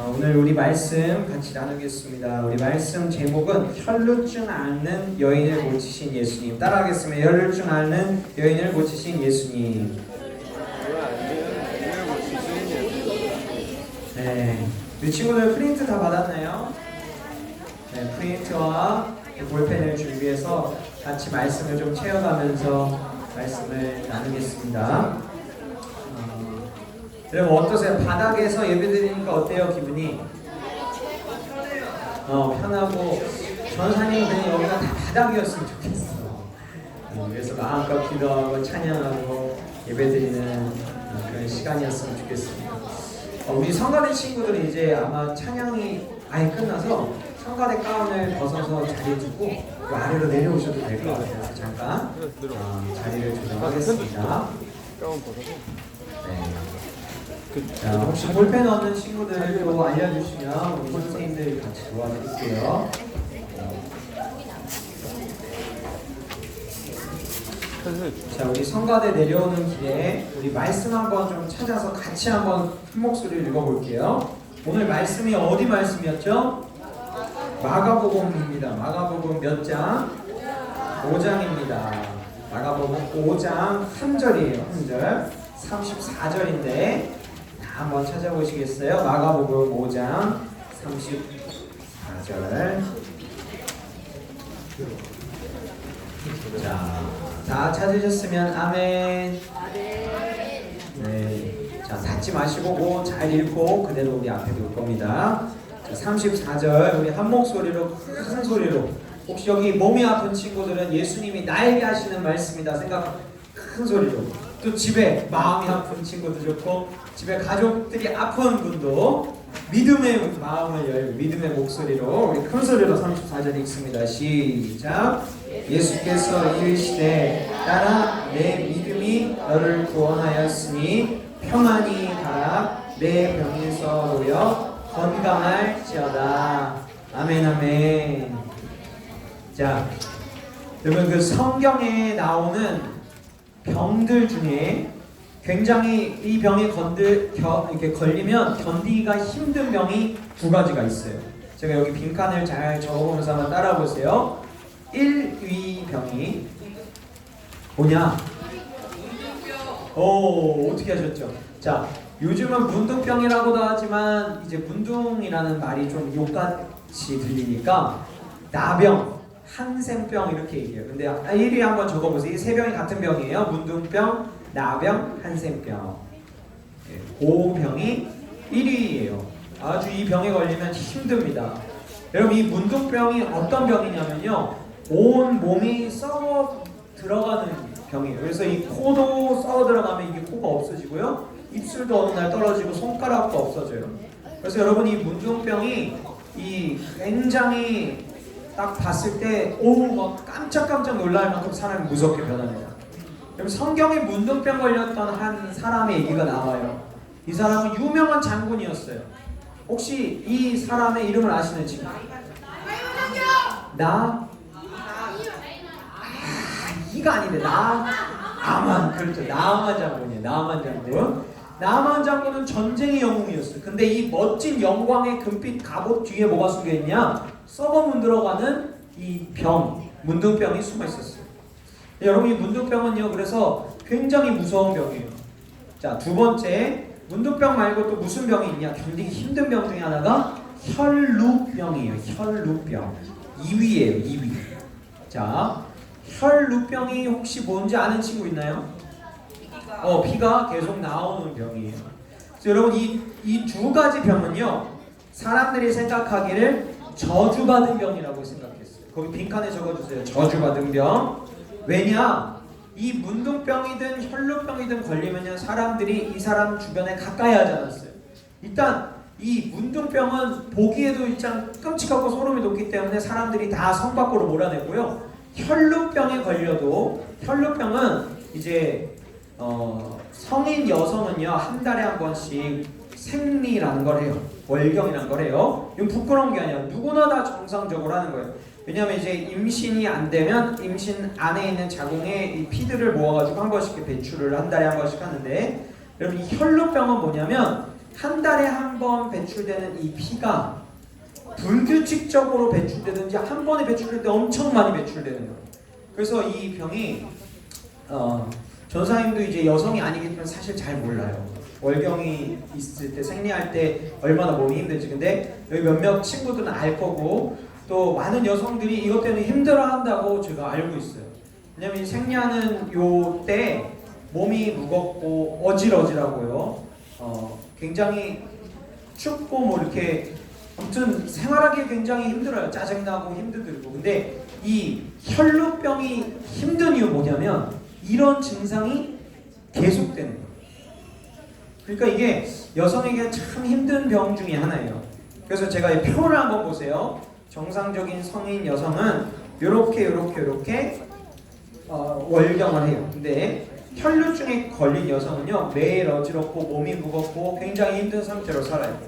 오늘 우리 말씀 같이 나누겠습니다. 우리 말씀 제목은 혈루증 앓는 여인을 고치신 예수님. 따라하겠습니다. 혈루증 앓는 여인을 고치신 예수님. 네, 우리 친구들 프린트 다 받았나요? 네, 프린트와 볼펜을 준비해서 같이 말씀을 좀 채워가면서 말씀을 나누겠습니다. 여러분 어떠세요? 바닥에서 예배드리니까 어때요? 기분이? 편하고 전사님 그냥 여기가 다 바닥이었으면 좋겠어. 그래서 마음껏 기도하고 찬양하고 예배드리는 그런 시간이었으면 좋겠습니다. 우리 성가대 친구들이 이제 아마 찬양이 아예 끝나서 성가대 가운을 벗어서 자리에 두고 그 아래로 내려오셔도 될 것 같아요. 잠깐 자리를 조정하겠습니다. 가운 벗어서. 네. 자, 혹시 볼펜 없는 친구들도 알려주시면 우리 선생님들 같이 도와드릴게요. 자, 우리 성가대 내려오는 길에 우리 말씀 한번 좀 찾아서 같이 한번 한 목소리를 읽어볼게요. 오늘 말씀이 어디 말씀이었죠? 마가복음입니다. 마가복음 몇 장? 5장입니다. 마가복음 5장 1절이에요. 1절 34절인데 한번 찾아보시겠어요? 마가복음 5장 34절. 자, 다 찾으셨으면 아멘. 네. 자, 닫지 마시고 잘 읽고 그대로 우리 앞에 놓을 겁니다. 자, 34절 우리 한 목소리로 큰 소리로. 혹시 여기 몸이 아픈 친구들은 예수님이 나에게 하시는 말씀이다 생각 큰 소리로. 또 집에 마음이 아픈 친구도 좋고 집에 가족들이 아픈 분도 믿음의 마음을 열고 믿음의 목소리로 우리 큰 소리로 34절 읽습니다. 시작. 예수께서 이르시되 따라 내 믿음이 너를 구원하였으니 평안히 가라. 내 병에서 놓여 건강할지어다. 아멘 아멘. 자, 여러분 그 성경에 나오는 병들 중에 굉장히 이 병에 이렇게 걸리면 견디기가 힘든 병이 두 가지가 있어요. 제가 여기 빈칸을 잘 적어보면서 한번 따라 보세요. 1위 병이 뭐냐? 어떻게 하셨죠? 자, 요즘은 문둥병이라고도 하지만 이제 문둥이라는 말이 좀 욕같이 들리니까 나병, 한센병 이렇게 얘기해요. 근데 1위 한번 적어보세요. 이 세 병이 같은 병이에요. 문둥병, 나병, 한센병. 그 병이 1위예요. 아주 이 병에 걸리면 힘듭니다. 여러분 이 문둥병이 어떤 병이냐면요, 온 몸이 썩어 들어가는 병이에요. 그래서 이 코도 썩어 들어가면 이게 코가 없어지고요, 입술도 어느 날 떨어지고 손가락도 없어져요. 그래서 여러분 이 문둥병이 이 굉장히 딱 봤을 때 막 깜짝깜짝 놀랄 만큼 사람이 무섭게 변합니다. 그럼 성경에 문둥병 걸렸던 한 사람의 얘기가 나와요. 이 사람은 유명한 장군이었어요. 혹시 이 사람의 이름을 아시는지? 이가 아닌데 나만. 그렇죠. 나만 장군이에요. 나만 장군. 나만 장군은 전쟁의 영웅이었어요. 근데 이 멋진 영광의 금빛 갑옷 뒤에 뭐가 숨겨있냐? 썩어 문들어가는 이 병, 문둥병이 숨어 있었어요. 여러분 이 문둥병은요, 그래서 굉장히 무서운 병이에요. 자, 두 번째, 문둥병 말고 또 무슨 병이 있냐? 견디기 힘든 병 중에 하나가 혈루병이에요. 혈루병 2위예요. 2위. 자, 혈루병이 혹시 뭔지 아는 친구 있나요? 피가 계속 나오는 병이에요. 그래서 여러분 이 두 가지 병은요, 사람들이 생각하기를 저주받은 병이라고 생각했어요. 거기 빈칸에 적어주세요. 저주받은 병. 왜냐? 이 문둥병이든 혈루병이든 걸리면요, 사람들이 이 사람 주변에 가까이 하지 않았어요. 일단 이 문둥병은 보기에도 일단 끔찍하고 소름이 돋기 때문에 사람들이 다 성 밖으로 몰아내고요. 혈루병에 걸려도, 혈루병은 이제 성인 여성은요, 한 달에 한 번씩 생리라는 걸 해요. 월경이라는 걸 해요. 이건 부끄러운 게 아니라 누구나 다 정상적으로 하는 거예요. 왜냐하면 이제 임신이 안 되면 임신 안에 있는 자궁에 이 피들을 모아가지고 한 번씩 배출을 한 달에 한 번씩 하는데, 여러분 이 혈루병은 뭐냐면 한 달에 한 번 배출되는 이 피가 불규칙적으로 배출되든지 한 번에 배출될 때 엄청 많이 배출되는 거예요. 그래서 이 병이 전사님도 이제 여성이 아니기 때문에 사실 잘 몰라요. 월경이 있을 때 생리할 때 얼마나 몸이 힘들지. 근데 여기 몇몇 친구들은 알 거고 또 많은 여성들이 이것 때문에 힘들어한다고 제가 알고 있어요. 왜냐면 생리하는 요 때 몸이 무겁고 어질어질하고요. 굉장히 춥고 뭐 이렇게 아무튼 생활하기 굉장히 힘들어요. 짜증나고 힘들고. 근데 이 혈루병이 힘든 이유 뭐냐면 이런 증상이 계속되는 거예요. 그러니까 이게 여성에게 참 힘든 병 중에 하나예요. 그래서 제가 이 표를 한번 보세요. 정상적인 성인 여성은 요렇게 월경을 해요. 근데 혈루증에 걸린 여성은요 매일 어지럽고 몸이 무겁고 굉장히 힘든 상태로 살아요.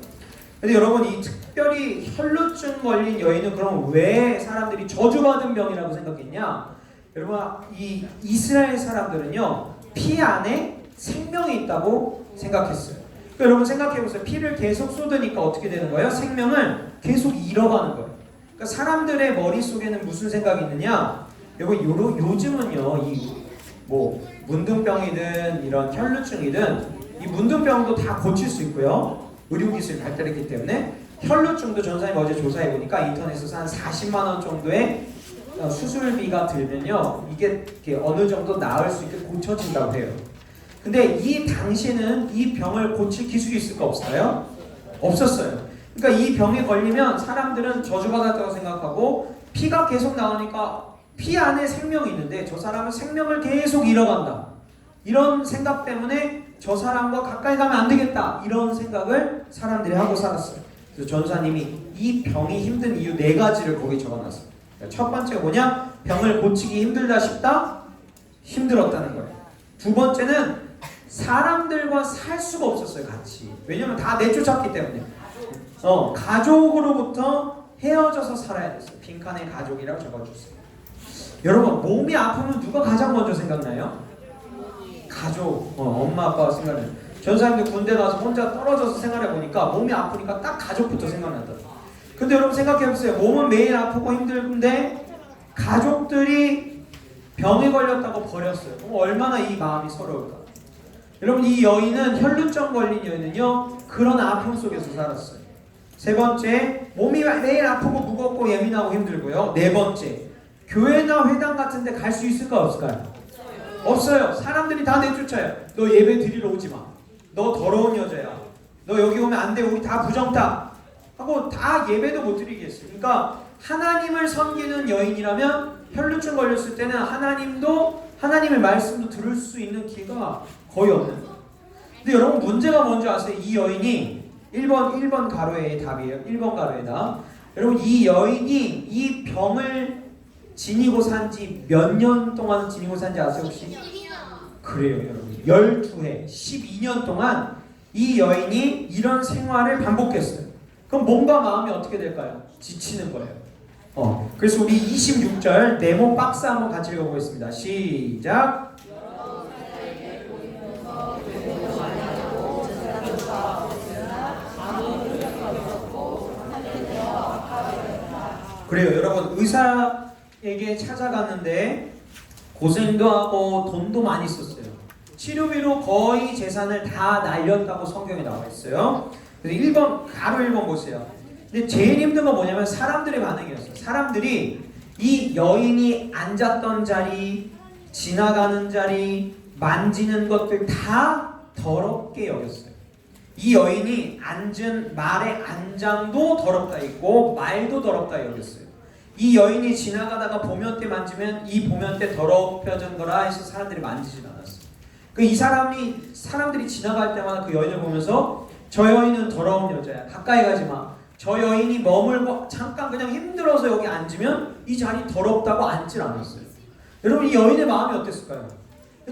근데 여러분 이 특별히 혈루증 걸린 여인은 그럼 왜 사람들이 저주받은 병이라고 생각했냐? 여러분 이 이스라엘 사람들은요 피 안에 생명이 있다고 생각했어요. 그러니까 여러분 생각해보세요. 피를 계속 쏟으니까 어떻게 되는 거예요? 생명을 계속 잃어가는 거예요. 그러니까 사람들의 머릿속에는 무슨 생각이 있느냐? 여러분 요즘은요 이 뭐 문둥병이든 이런 혈루증이든 이 문둥병도 다 고칠 수 있고요. 의료기술이 발달했기 때문에 혈루증도 전사님 어제 조사해보니까 인터넷에서 한 40만 원 정도의 수술비가 들면요 이게 어느 정도 나을 수 있게 고쳐진다고 해요. 근데 이 당시에는 이 병을 고칠 기술이 있을까 없어요? 없었어요. 그러니까 이 병에 걸리면 사람들은 저주받았다고 생각하고 피가 계속 나오니까 피 안에 생명이 있는데 저 사람은 생명을 계속 잃어간다. 이런 생각 때문에 저 사람과 가까이 가면 안 되겠다. 이런 생각을 사람들이 하고 살았어요. 그래서 전사님이 이 병이 힘든 이유 4가지를 거기 적어놨어요. 첫 번째가 뭐냐? 병을 고치기 힘들다 싶다? 힘들었다는 거예요. 두 번째는 사람들과 살 수가 없었어요. 같이. 왜냐면 다 내쫓았기 때문에. 가족으로부터 헤어져서 살아야 됐어요. 빈칸에 가족이라고 적어주세요. 여러분 몸이 아프면 누가 가장 먼저 생각나요? 가족, 엄마 아빠가 생각나요. 전사님도 군대 가서 혼자 떨어져서 생활해보니까 몸이 아프니까 딱 가족부터 생각난다. 근데 여러분 생각해보세요. 몸은 매일 아프고 힘들는데 가족들이 병에 걸렸다고 버렸어요. 그럼 얼마나 이 마음이 서러울까. 여러분 이 여인은 혈루증 걸린 여인은요 그런 아픔 속에서 살았어요. 세 번째, 몸이 매일 아프고 무겁고 예민하고 힘들고요. 네 번째, 교회나 회당 같은 데 갈 수 있을까 없을까요? 없어요. 사람들이 다 내쫓아요. 너 예배 드리러 오지 마. 너 더러운 여자야. 너 여기 오면 안 돼. 우리 다 부정타. 하고 다 예배도 못 드리게 했어요. 그러니까 하나님을 섬기는 여인이라면 혈루증 걸렸을 때는 하나님의 말씀도 들을 수 있는 기회가 거의 없는 거예요. 근데 여러분 문제가 뭔지 아세요? 이 여인이 1번 가로의 답이에요. 1번 가로에다. 여러분 이 여인이 이 병을 지니고 산지 몇 년 동안 지니고 산지 아세요 혹시? 그래요 여러분 12해 12년 동안 이 여인이 이런 생활을 반복했어요. 그럼 몸과 마음이 어떻게 될까요? 지치는 거예요. 그래서 우리 26절 네모 박스 한번 같이 읽어보겠습니다. 시작. 그래요 여러분 의사에게 찾아갔는데 고생도 하고 돈도 많이 썼어요. 치료비로 거의 재산을 다 날렸다고 성경에 나와 있어요. 그래서 1번 가로 1번 보세요. 근데 제일 힘든 건 뭐냐면 사람들의 반응이었어요. 사람들이 이 여인이 앉았던 자리, 지나가는 자리, 만지는 것들 다 더럽게 여겼어요. 이 여인이 앉은 말의 안장도 더럽다 했고 말도 더럽다 여겼어요. 이 여인이 지나가다가 보면대 만지면 이 보면대 더럽혀진 거라 해서 사람들이 만지지 않았어요. 이 사람들이 지나갈 때마다 그 여인을 보면서 저 여인은 더러운 여자야. 가까이 가지 마. 저 여인이 머물고 잠깐 그냥 힘들어서 여기 앉으면 이 자리 더럽다고 앉질 않았어요. 여러분 이 여인의 마음이 어땠을까요?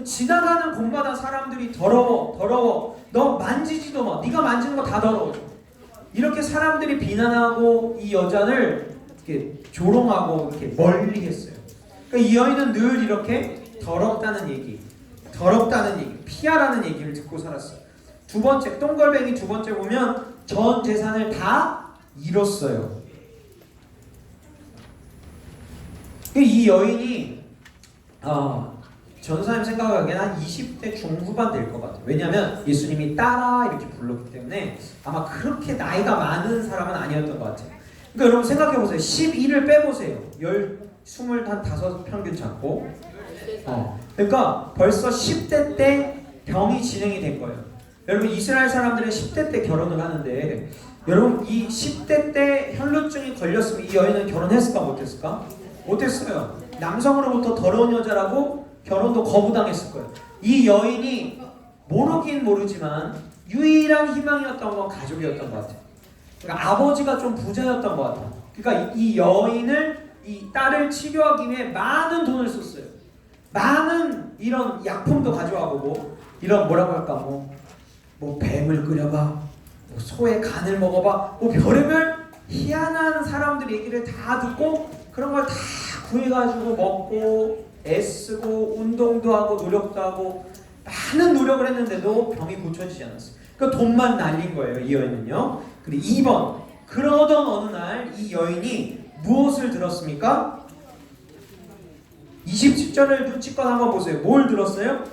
지나가는 곳마다 사람들이 더러워. 너 만지지도 마. 네가 만지는 거 다 더러워져. 이렇게 사람들이 비난하고 이 여자를 이렇게 조롱하고 이렇게 멀리 했어요. 그러니까 이 여인은 늘 이렇게 더럽다는 얘기, 피하라는 얘기를 듣고 살았어요. 두 번째, 똥걸뱅이 두 번째 보면 전 재산을 다 잃었어요. 이 여인이 전사님 생각하기에는 한 20대 중후반 될 것 같아요. 왜냐하면 예수님이 딸아 이렇게 불렀기 때문에 아마 그렇게 나이가 많은 사람은 아니었던 것 같아요. 그러니까 여러분 생각해보세요. 12를 빼보세요. 25 평균 잡고 그러니까 벌써 10대 때 병이 진행이 된 거예요. 여러분 이스라엘 사람들은 10대 때 결혼을 하는데 여러분 이 10대 때 혈루증이 걸렸으면 이 여인은 결혼했을까 못했을까? 못했어요. 남성으로부터 더러운 여자라고 결혼도 거부당했을 거예요. 이 여인이 모르긴 모르지만 유일한 희망이었던 건 가족이었던 것 같아요. 그러니까 아버지가 좀 부자였던 것 같아요. 그러니까 이 여인을 이 딸을 치료하기 위해 많은 돈을 썼어요. 많은 이런 약품도 가져와보고 이런 뭐라고 할까 뭐 뱀을 끓여봐, 뭐 소의 간을 먹어봐, 뭐 별의별 희한한 사람들 얘기를 다 듣고 그런 걸 다 구해가지고 먹고 애쓰고 운동도 하고 노력도 하고 많은 노력을 했는데도 병이 고쳐지지 않았어요. 그러니까 돈만 날린 거예요, 이 여인은요. 그리고 2번, 그러던 어느 날 이 여인이 무엇을 들었습니까? 27절을 눈치껏 한번 보세요. 뭘 들었어요?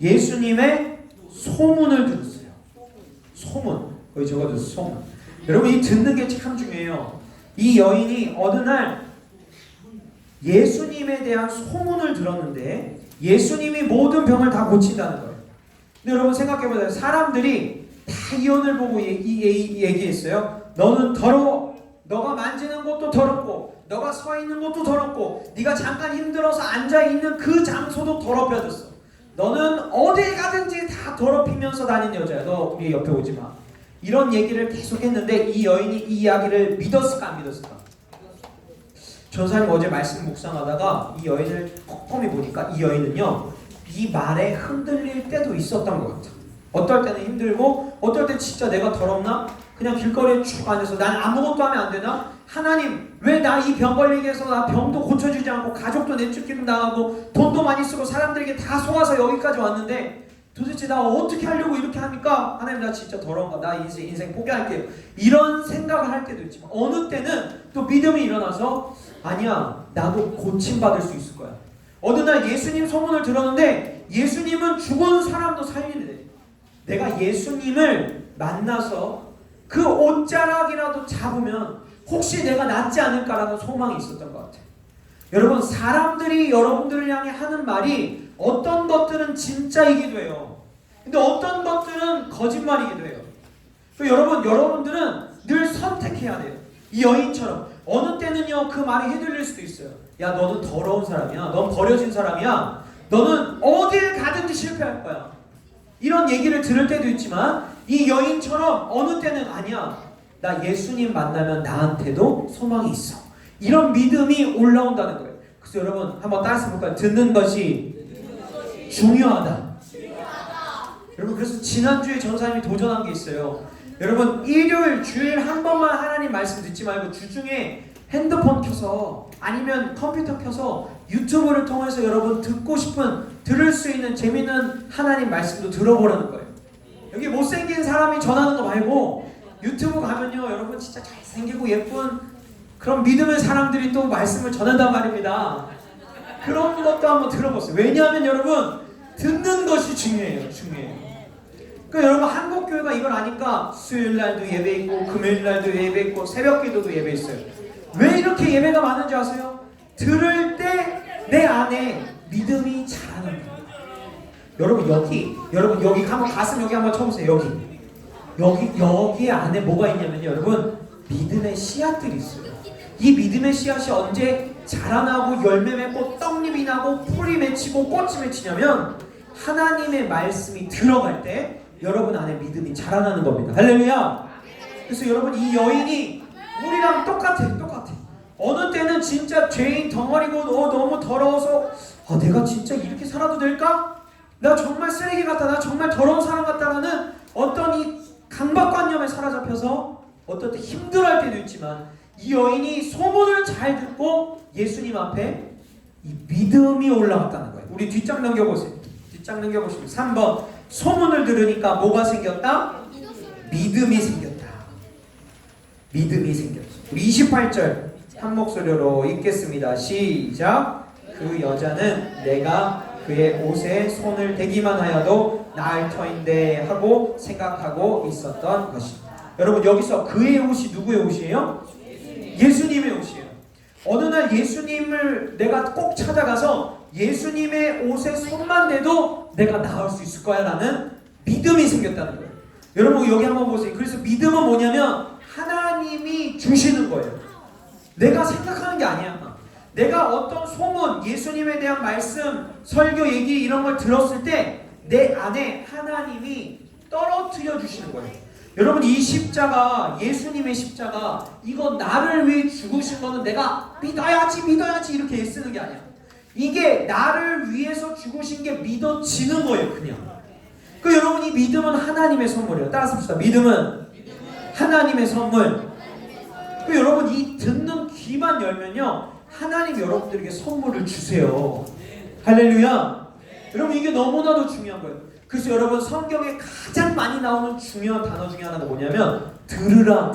예수님의 소문을 들었어요. 소문. 거기 적어줬어요. 소문. 여러분 이 듣는 게 참 중요해요. 이 여인이 어느 날 예수님에 대한 소문을 들었는데 예수님이 모든 병을 다 고친다는 거예요. 근데 여러분 생각해보세요. 사람들이 다 이 여인을 보고 얘기했어요. 너는 더러워. 너가 만지는 곳도 더럽고 너가 서 있는 곳도 더럽고 네가 잠깐 힘들어서 앉아있는 그 장소도 더럽혀졌어. 너는 어딜 가든지 다 더럽히면서 다니는 여자야. 너 우리 옆에 오지 마. 이런 얘기를 계속 했는데 이 여인이 이 이야기를 믿었을까 안 믿었을까? 전사님 어제 말씀 묵상하다가 이 여인을 꼼꼼히 보니까 이 여인은요 이 말에 흔들릴 때도 있었던 것 같아. 어떨 때는 힘들고 어떨 때 진짜 내가 더럽나? 그냥 길거리에 쭉 앉아서 난 아무것도 하면 안 되나? 하나님 왜 나 이 병 걸리게 해서 나 병도 고쳐주지 않고 가족도 내쫓기도 나가고 돈도 많이 쓰고 사람들에게 다 속아서 여기까지 왔는데 도대체 나 어떻게 하려고 이렇게 합니까? 하나님 나 진짜 더러운가? 나 인생 포기할게요. 이런 생각을 할 때도 있지만 어느 때는 또 믿음이 일어나서 아니야 나도 고침받을 수 있을 거야. 어느 날 예수님 소문을 들었는데 예수님은 죽은 사람도 살리네. 내가 예수님을 만나서 그 옷자락이라도 잡으면 혹시 내가 낫지 않을까라는 소망이 있었던 것 같아요. 여러분 사람들이 여러분들을 향해 하는 말이 어떤 것들은 진짜이기도 해요. 근데 어떤 것들은 거짓말이기도 해요. 여러분들은 늘 선택해야 돼요. 이 여인처럼 어느 때는요 그 말이 휘둘릴 수도 있어요. 야 너는 더러운 사람이야. 넌 버려진 사람이야. 너는 어딜 가든지 실패할 거야. 이런 얘기를 들을 때도 있지만 이 여인처럼 어느 때는 아니야. 나 예수님 만나면 나한테도 소망이 있어. 이런 믿음이 올라온다는 거예요. 그래서 여러분 한번 따라서 볼까요? 듣는 것이 중요하다. 여러분 그래서 지난주에 전사님이 도전한 게 있어요. 여러분 일요일 주일 한 번만 하나님 말씀 듣지 말고 주중에 핸드폰 켜서 아니면 컴퓨터 켜서 유튜브를 통해서 여러분 듣고 싶은 들을 수 있는 재밌는 하나님 말씀도 들어보라는 거예요. 여기 못생긴 사람이 전하는 거 말고 유튜브 가면요 여러분 진짜 잘생기고 예쁜 그런 믿음의 사람들이 또 말씀을 전한단 말입니다. 그런 것도 한번 들어보세요. 왜냐하면 여러분 듣는 것이 중요해요. 그러니까 여러분 한국교회가 이걸 아니까 수요일날도 예배 있고 금요일날도 예배 있고 새벽기도도 예배 있어요. 왜 이렇게 예배가 많은지 아세요? 들을 때 내 안에 믿음이 자라는 거예요. 여러분 여기 한번 가슴 여기 한번 쳐보세요. 여기 안에 뭐가 있냐면요 여러분 믿음의 씨앗들이 있어요. 이 믿음의 씨앗이 언제 자라나고 열매 맺고 떡잎이 나고 풀이 맺히고 꽃이 맺히냐면 하나님의 말씀이 들어갈 때 여러분 안에 믿음이 자라나는 겁니다. 할렐루야. 그래서 여러분 이 여인이 우리랑 똑같아. 어느 때는 진짜 죄인 덩어리고 너무 더러워서 내가 진짜 이렇게 살아도 될까? 나 정말 쓰레기 같다. 나 정말 더러운 사람 같다라는 어떤 이 강박관념에 사로잡혀서 어떤 때 힘들어할 때도 있지만 이 여인이 소문을 잘 듣고 예수님 앞에 이 믿음이 올라왔다는 거예요. 우리 뒷장 넘겨보세요. 뒷장 넘겨보시면 3번 소문을 들으니까 뭐가 생겼다? 믿음이 생겼다. 믿음이 생겼어. 우리 28절 한 목소리로 읽겠습니다. 시작. 그 여자는 내가 그의 옷에 손을 대기만 하여도 나을 터인데 하고 생각하고 있었던 것입니다. 여러분, 여기서 그의 옷이 누구의 옷이에요? 예수님의 옷이에요. 어느 날 예수님을 내가 꼭 찾아가서 예수님의 옷에 손만 대도 내가 나을 수 있을 거야 라는 믿음이 생겼다는 거예요. 여러분, 여기 한번 보세요. 그래서 믿음은 뭐냐면 하나님이 주시는 거예요. 내가 생각하는 게 아니야. 내가 어떤 소문, 예수님에 대한 말씀, 설교 얘기 이런 걸 들었을 때 내 안에 하나님이 떨어뜨려 주시는 거예요. 여러분, 이 십자가, 예수님의 십자가, 이거 나를 위해 죽으신 거는 내가 믿어야지 이렇게 애쓰는 게 아니야. 이게 나를 위해서 죽으신 게 믿어지는 거예요. 그냥. 그 여러분, 이 믿음은 하나님의 선물이에요. 따라서 봅시다. 믿음은 하나님의 선물. 그 여러분, 이 듣는 귀만 열면요, 하나님 여러분들에게 선물을 주세요. 할렐루야. 여러분, 이게 너무나도 중요한 거예요. 그래서 여러분, 성경에 가장 많이 나오는 중요한 단어 중에 하나가 뭐냐면 들으라.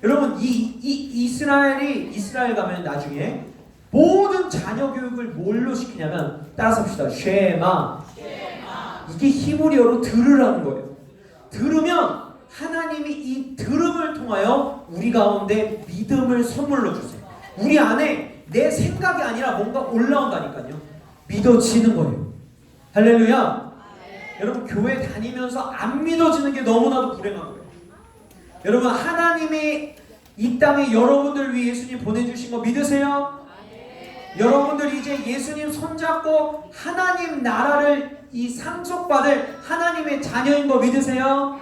여러분, 이스라엘 가면 나중에 모든 자녀 교육을 뭘로 시키냐면, 따라서 합시다. 쉐마. 이게 히브리어로 들으라는 거예요. 들으면 하나님이 이 들음을 통하여 우리 가운데 믿음을 선물로 주세요. 우리 안에 내 생각이 아니라 뭔가 올라온다니까요. 믿어지는 거예요. 할렐루야. 여러분, 교회 다니면서 안 믿어지는 게 너무나도 불행한 거예요. 여러분, 하나님이 이 땅에 여러분들 위해 예수님 보내주신 거 믿으세요? 여러분들 이제 예수님 손잡고 하나님 나라를 이 상속받을 하나님의 자녀인 거 믿으세요?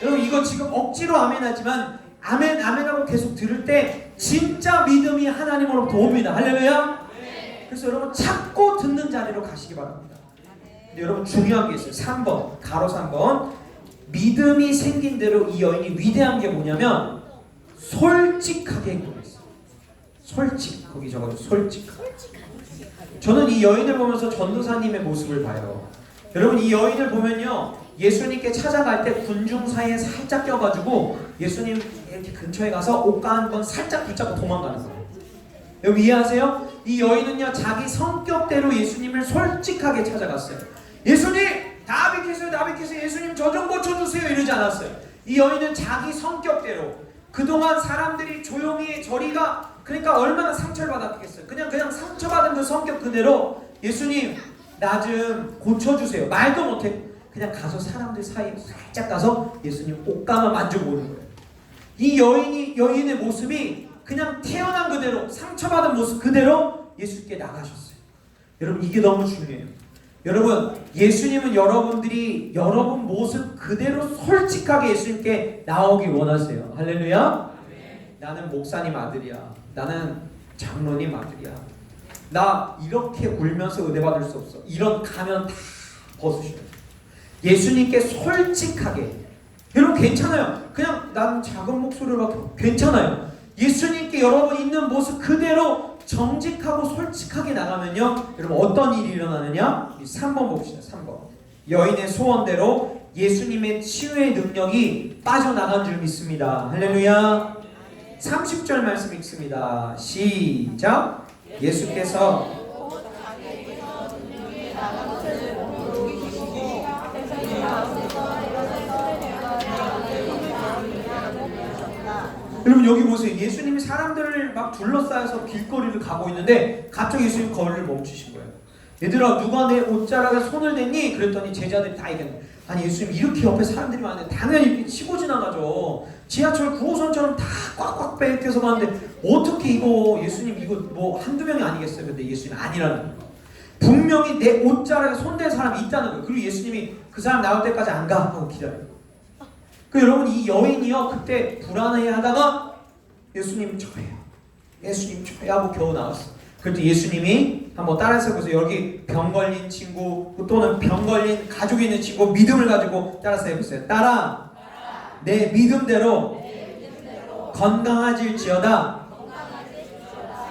여러분, 이거 지금 억지로 아멘하지만 아멘 아멘하고 계속 들을 때 진짜 믿음이 하나님으로부터 옵니다. 할렐루야. 그래서 여러분, 찾고 듣는 자리로 가시기 바랍니다. 근데 여러분, 중요한 게 있어요. 3번 가로 3번 믿음이 생긴 대로 이 여인이 위대한 게 뭐냐면 솔직하게 행동했어요. 거기 적어줘. 솔직하게. 저는 이 여인을 보면서 전도사님의 모습을 봐요. 여러분, 이 여인을 보면요, 예수님께 찾아갈 때 군중 사이에 살짝 껴가지고 예수님 이렇게 근처에 가서 옷가 한 번 살짝 붙잡고 도망가는 거예요. 여러분, 이해하세요? 이 여인은요, 자기 성격대로 예수님을 솔직하게 찾아갔어요. 예수님! 다 비키세요. 예수님 저 좀 고쳐주세요. 이러지 않았어요. 이 여인은 자기 성격대로, 그동안 사람들이 조용히 저리가, 그러니까 얼마나 상처를 받았겠어요. 그냥 상처받은 그 성격 그대로 예수님 나 좀 고쳐주세요. 말도 못해. 그냥 가서 사람들 사이에 살짝 가서 예수님 옷가만 만져보는 거예요. 이 여인의 모습이 그냥 태어난 그대로, 상처받은 모습 그대로 예수님께 나가셨어요. 여러분, 이게 너무 중요해요. 여러분, 예수님은 여러분들이 여러분 모습 그대로 솔직하게 예수님께 나오길 원하세요. 할렐루야. 나는 목사님 아들이야. 나는 장로님 아들이야. 나 이렇게 울면서 은혜 받을 수 없어. 이런 가면 다 벗으셔야 돼요. 예수님께 솔직하게. 여러분, 괜찮아요. 그냥 나는 작은 목소리로밖에 괜찮아요. 예수님께 여러분 있는 모습 그대로 정직하고 솔직하게 나가면요, 여러분 어떤 일이 일어나느냐? 3번 봅시다. 3번. 여인의 소원대로 예수님의 치유의 능력이 빠져나간 줄 믿습니다. 할렐루야. 30절 말씀 읽습니다. 시작. 예수께서 여러분, 여기 보세요. 예수님이 사람들을 막 둘러싸여서 길거리를 가고 있는데 갑자기 예수님 거리를 멈추신 거예요. 얘들아, 누가 내 옷자락에 손을 댔니? 그랬더니 제자들이 다 얘기하는 거예요. 아니, 예수님 이렇게 옆에 사람들이 많은데 당연히 이렇게 치고 지나가죠. 지하철 9호선처럼 다 꽉꽉 빼껴서 가는데 어떻게 이거 예수님 이거 뭐 한두 명이 아니겠어요? 근데 예수님 아니라는 거예요. 분명히 내 옷자락에 손댄 사람이 있다는 거예요. 그리고 예수님이 그 사람 나올 때까지 안 가 하고 기다려요. 그 여러분, 이 여인이요, 그때 불안해하다가 예수님 저예요 하고 겨우 나왔어. 그랬더니 예수님이 한번 따라서 보세요. 여기 병 걸린 친구 또는 병 걸린 가족이 있는 친구 믿음을 가지고 따라서 해보세요. 따라 내 믿음대로 건강해질지어다.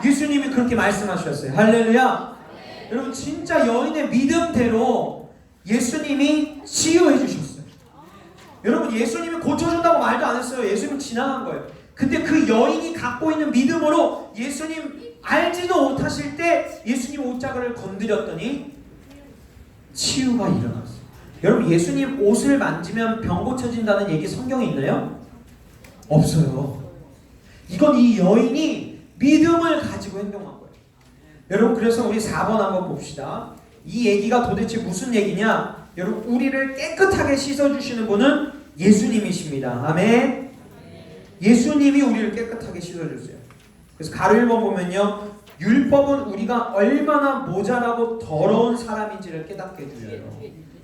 예수님이 그렇게 말씀하셨어요. 할렐루야. 여러분, 진짜 여인의 믿음대로 예수님이 치유해 주셨어요. 여러분 예수님이 고쳐준다고 말도 안 했어요. 예수님은 지나간 거예요. 근데 그 여인이 갖고 있는 믿음으로 예수님 알지도 못하실 때 예수님 옷자락을 건드렸더니 치유가 일어났어요. 여러분 예수님 옷을 만지면 병 고쳐진다는 얘기 성경에 있나요? 없어요. 이건 이 여인이 믿음을 가지고 행동한 거예요. 여러분 그래서 우리 4번 한번 봅시다. 이 얘기가 도대체 무슨 얘기냐? 여러분 우리를 깨끗하게 씻어주시는 분은 예수님이십니다. 아멘. 예수님이 우리를 깨끗하게 씻어주세요. 그래서 가로 1번 보면요, 율법은 우리가 얼마나 모자라고 더러운 사람인지를 깨닫게 해줘요.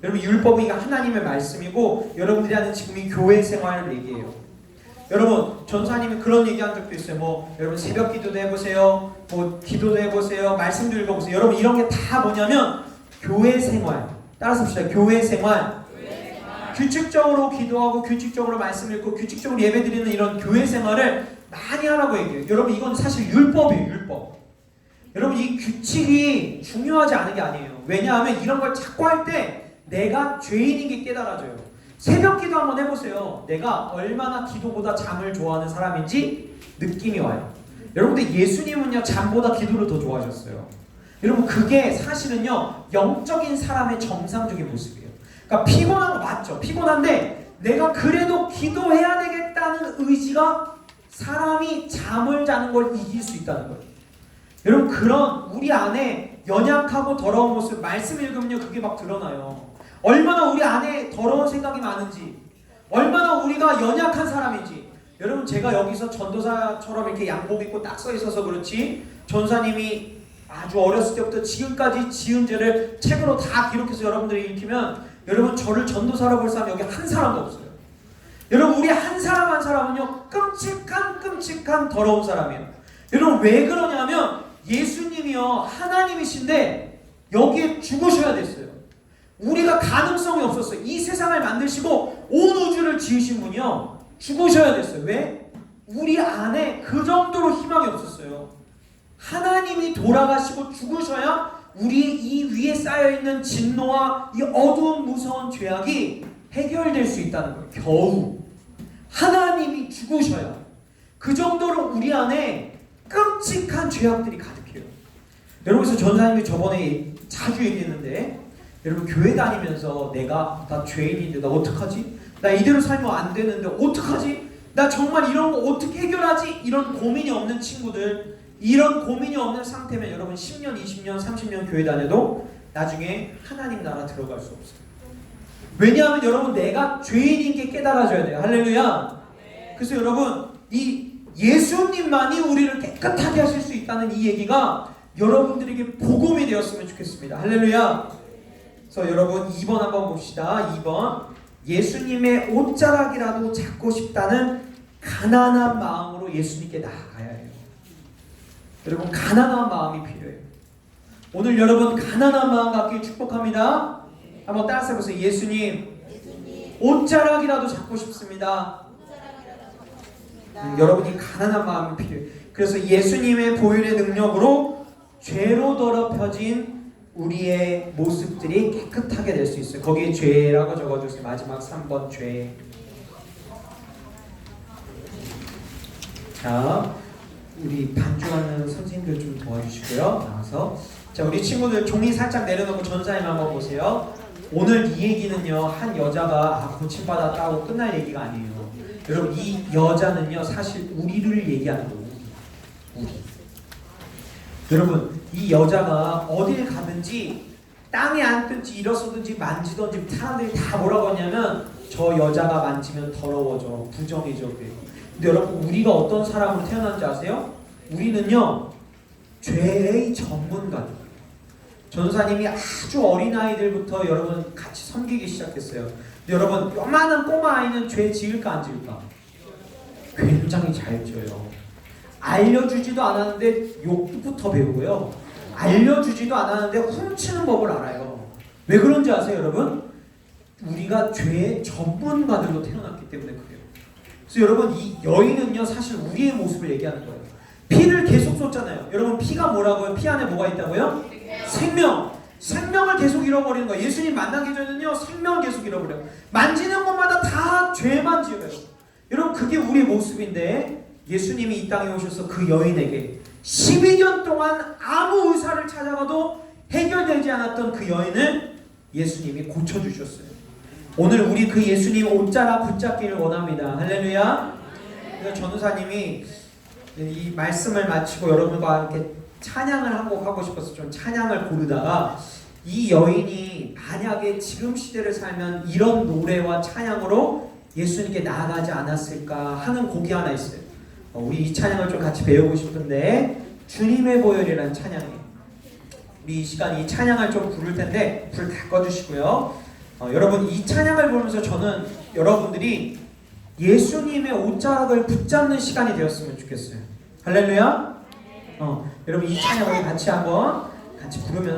여러분 율법이 하나님의 말씀이고 여러분들이 하는 지금 이 교회 생활을 얘기해요. 여러분 전사님이 그런 얘기한 적도 있어요. 뭐 여러분 새벽 기도도 해보세요, 뭐 기도도 해보세요, 말씀도 읽어보세요. 여러분 이런 게 다 뭐냐면 교회 생활. 따라서 합시다. 교회 생활. 규칙적으로 기도하고 규칙적으로 말씀 읽고 규칙적으로 예배드리는 이런 교회 생활을 많이 하라고 얘기해요. 여러분 이건 사실 율법이에요. 율법. 여러분 이 규칙이 중요하지 않은 게 아니에요. 왜냐하면 이런 걸 자꾸 할 때 내가 죄인인 게 깨달아져요. 새벽 기도 한번 해보세요. 내가 얼마나 기도보다 잠을 좋아하는 사람인지 느낌이 와요. 여러분들 예수님은요 잠보다 기도를 더 좋아하셨어요. 여러분 그게 사실은요 영적인 사람의 정상적인 모습이에요. 그러니까 피곤한 거 맞죠? 피곤한데 내가 그래도 기도해야 되겠다는 의지가 사람이 잠을 자는 걸 이길 수 있다는 거예요. 여러분 그런 우리 안에 연약하고 더러운 모습 말씀 읽으면요 그게 막 드러나요. 얼마나 우리 안에 더러운 생각이 많은지, 얼마나 우리가 연약한 사람인지. 여러분 제가 여기서 전도사처럼 이렇게 양복 입고 딱 서 있어서 그렇지 전사님이 아주 어렸을 때부터 지금까지 지은 죄를 책으로 다 기록해서 여러분들이 읽히면 여러분 저를 전도사로 볼 사람 여기 한 사람도 없어요. 여러분 우리 한 사람 한 사람은요 끔찍한 더러운 사람이에요. 여러분 왜 그러냐면 예수님이요 하나님이신데 여기에 죽으셔야 됐어요. 우리가 가능성이 없었어요. 이 세상을 만드시고 온 우주를 지으신 분이요 죽으셔야 됐어요. 왜? 우리 안에 그 정도로 희망이 없었어요. 하나님이 돌아가시고 죽으셔야 우리 이 위에 쌓여있는 진노와 이 어두운 무서운 죄악이 해결될 수 있다는 거예요. 겨우 하나님이 죽으셔야. 그 정도로 우리 안에 끔찍한 죄악들이 가득해요. 여러분 그래서 전사님이 저번에 자주 얘기했는데 여러분 교회 다니면서 나 죄인인데 나 어떡하지? 나 이대로 살면 안 되는데 어떡하지? 나 정말 이런 거 어떻게 해결하지? 이런 고민이 없는 친구들, 이런 고민이 없는 상태면 여러분 10년, 20년, 30년 교회 다녀도 나중에 하나님 나라 들어갈 수 없어요. 왜냐하면 여러분 내가 죄인인 게 깨달아져야 돼요. 할렐루야. 그래서 여러분 이 예수님만이 우리를 깨끗하게 하실 수 있다는 이 얘기가 여러분들에게 복음이 되었으면 좋겠습니다. 할렐루야. 그래서 여러분 2번 한번 봅시다. 2번 예수님의 옷자락이라도 잡고 싶다는 가난한 마음으로 예수님께 나아가야 해요. 여러분 가난한 마음이 필요해요. 오늘 여러분 가난한 마음 갖기 축복합니다. 한번 따라서 해보세요. 예수님 옷자락이라도 잡고 싶습니다. 여러분이 가난한 마음이 필요해요. 그래서 예수님의 보혈의 능력으로 죄로 더럽혀진 우리의 모습들이 깨끗하게 될 수 있어요. 거기에 죄라고 적어주세요. 마지막 3번 죄. 자, 우리 반주하는 선생님들 좀 도와주시고요. 나와서. 자, 우리 친구들 종이 살짝 내려놓고 전사님 한번 보세요. 오늘 이 얘기는요, 한 여자가 고침받았다고 끝날 얘기가 아니에요. 여러분, 이 여자는요, 사실 우리를 얘기하는 거예요. 우리. 여러분, 이 여자가 어딜 가든지 땅에 앉든지 일어서든지 만지든지 사람들이 다 뭐라고 하냐면 저 여자가 만지면 더러워져, 부정해져 그래요. 근데 여러분 우리가 어떤 사람으로 태어난지 아세요? 우리는요 죄의 전문가들. 전사님이 아주 어린아이들부터 여러분 같이 섬기기 시작했어요. 근데 여러분 요만한 꼬마 아이는 죄 지을까 안 지을까? 굉장히 잘 지어요. 알려주지도 않았는데 욕부터 배우고요. 알려주지도 않았는데 훔치는 법을 알아요. 왜 그런지 아세요 여러분? 우리가 죄의 전문가들로 태어났기 때문에 그래요. 그래서 여러분 이 여인은요 사실 우리의 모습을 얘기하는 거예요. 피를 계속 쏟잖아요. 여러분 피가 뭐라고요? 피 안에 뭐가 있다고요? 생명. 생명을 계속 잃어버리는 거예요. 예수님 만나기 전에는요 생명을 계속 잃어버려요. 만지는 것마다 다 죄만 지어요. 여러분 그게 우리의 모습인데 예수님이 이 땅에 오셔서 그 여인에게 12년 동안 아무 의사를 찾아가도 해결되지 않았던 그 여인을 예수님이 고쳐주셨어요. 오늘 우리 그 예수님 옷자락 붙잡기를 원합니다. 할렐루야. 그래서 전우사님이 이 말씀을 마치고 여러분과 함께 찬양을 한 곡 하고 싶어서 좀 찬양을 고르다가 이 여인이 만약에 지금 시대를 살면 이런 노래와 찬양으로 예수님께 나아가지 않았을까 하는 곡이 하나 있어요. 우리 이 찬양을 좀 같이 배우고 싶은데 주님의 보혈이라는 찬양이에요. 우리 이 시간 이 찬양을 좀 부를 텐데 불 다 꺼주시고요. 여러분 이 찬양을 부르면서 저는 여러분들이 예수님의 옷자락을 붙잡는 시간이 되었으면 좋겠어요. 할렐루야. 여러분 이 찬양 우리 같이 한번 같이 부르면서